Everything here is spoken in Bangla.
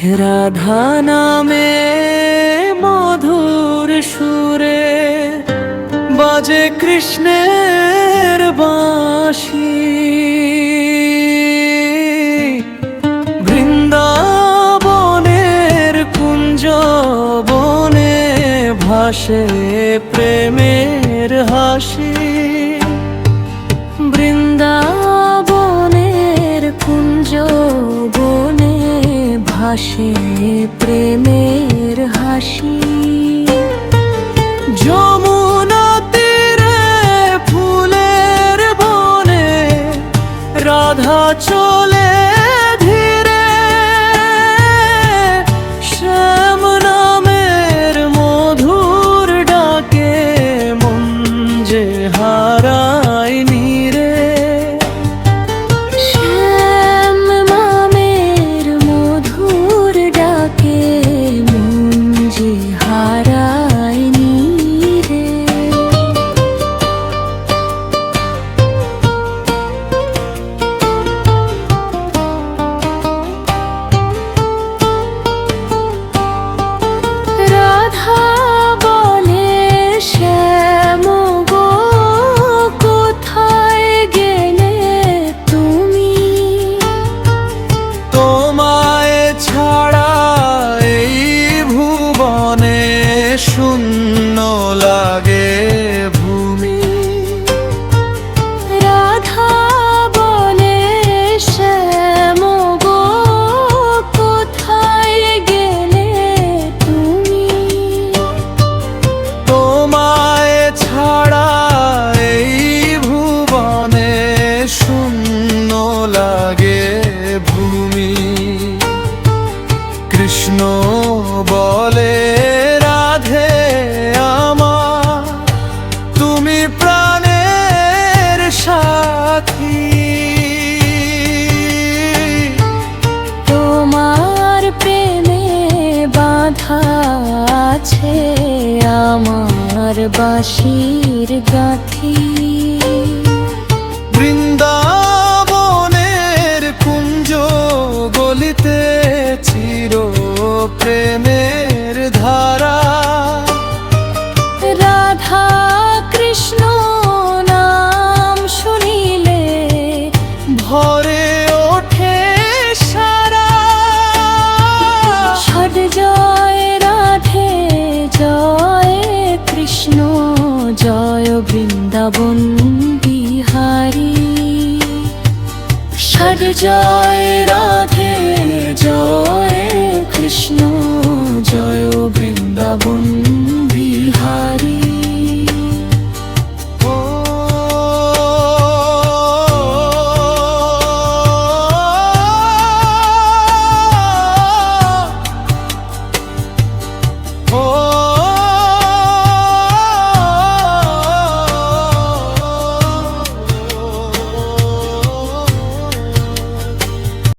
রাধা নামে মধুর সুরে বাজে কৃষ্ণের বাঁশি। বৃন্দাবনের কুঞ্জ বনে ভাসে প্রেমের হাসি। বৃন্দাবনের কুঞ্জ বনে ভাসে প্রেমের হাসি। যমুনা তীরে ফুলের বনে রাধা চলে ধীরে। শ্যাম নামের মধুর ডাকে মন যে হারায় নীরে। শ্যাম নামের মধুর ডাকে মন যে হারায় নীরে। রাধা বলে শ্যাম গো কোথায় গেলে তুমি? তোমায় ছাড়া এই ভুবনে শূন্য লাগে ভূমি। রাধা বলে শ্যাম গো কোথায় গেলে তুমি? তোমায় ছাড়া এই ভুবনে শূন্য লাগে ভূমি। কৃষ্ণ বলে রাধে আমার তুমি প্রাণের সাথী। তোমার প্রেমে বাঁধা আছে আমার বাঁশির গাঁথি। বৃন্দাবনের কুঞ্জ গলিতে চির প্রেমের ধারা। রাধা কৃষ্ণ নাম শুনিলে ভরে ওঠে সারা। ষড জয় রাধে জয় কৃষ্ণ জয় বৃন্দাবন বিহারী। ষড জয় রাধে জয় কৃষ্ণ জয়